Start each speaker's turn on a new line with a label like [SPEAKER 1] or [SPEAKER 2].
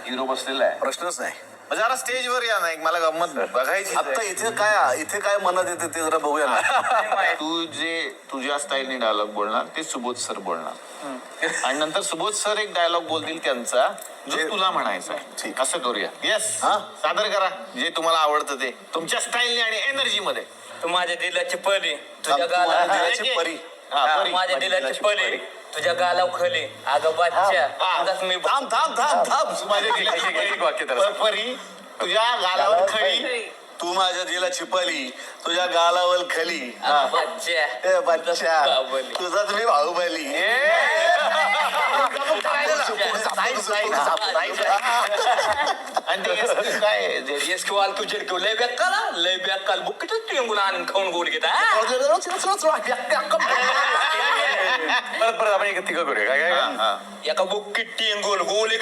[SPEAKER 1] Hero बसलेला आहे.
[SPEAKER 2] प्रश्नच नाही.
[SPEAKER 3] जरा स्टेजवर या ना, एक मला गंमत बघायची.
[SPEAKER 2] आता इथे काय मनात येते ते जरा बघूया ना.
[SPEAKER 3] तू जे तुझ्या स्टाईलने डायलॉग बोलणार ते सुबोध सर बोलणार आणि नंतर सुबोध सर एक डायलॉग बोलतील त्यांचा जो तुला म्हणायचा आहे.
[SPEAKER 2] ठीक.
[SPEAKER 3] असं करूया. येस,
[SPEAKER 2] हा?
[SPEAKER 3] सादर करा जे तुम्हाला आवडतं ते तुमच्या स्टाईलने आणि एनर्जी मध्ये.
[SPEAKER 4] तू माझ्या दिलाची परी तुझ्या गाला
[SPEAKER 2] दिलाची परी.
[SPEAKER 3] हा, परी.
[SPEAKER 4] माझ्या दिलाची परी तुझ्या गालाव खली अगं बादशा मी
[SPEAKER 2] थांब.
[SPEAKER 3] माझ्या दिलाची परी तुझ्या गालावर खडी.
[SPEAKER 2] तू माझ्या दिलाची परी तुझ्या गालावर खली.
[SPEAKER 4] बादशा
[SPEAKER 2] ए बच्चा
[SPEAKER 4] बाहुबली.
[SPEAKER 2] तुझाच मी बाहुबली.
[SPEAKER 3] आणि ते yes काय
[SPEAKER 4] येस किंवा तू जिरकव लय बेकाल बुक टिंगून आणून खाऊन गोल घेता
[SPEAKER 1] परत आपण एक तिघं करूया काय काय
[SPEAKER 3] हा.
[SPEAKER 4] एका बुक टिंगून गोल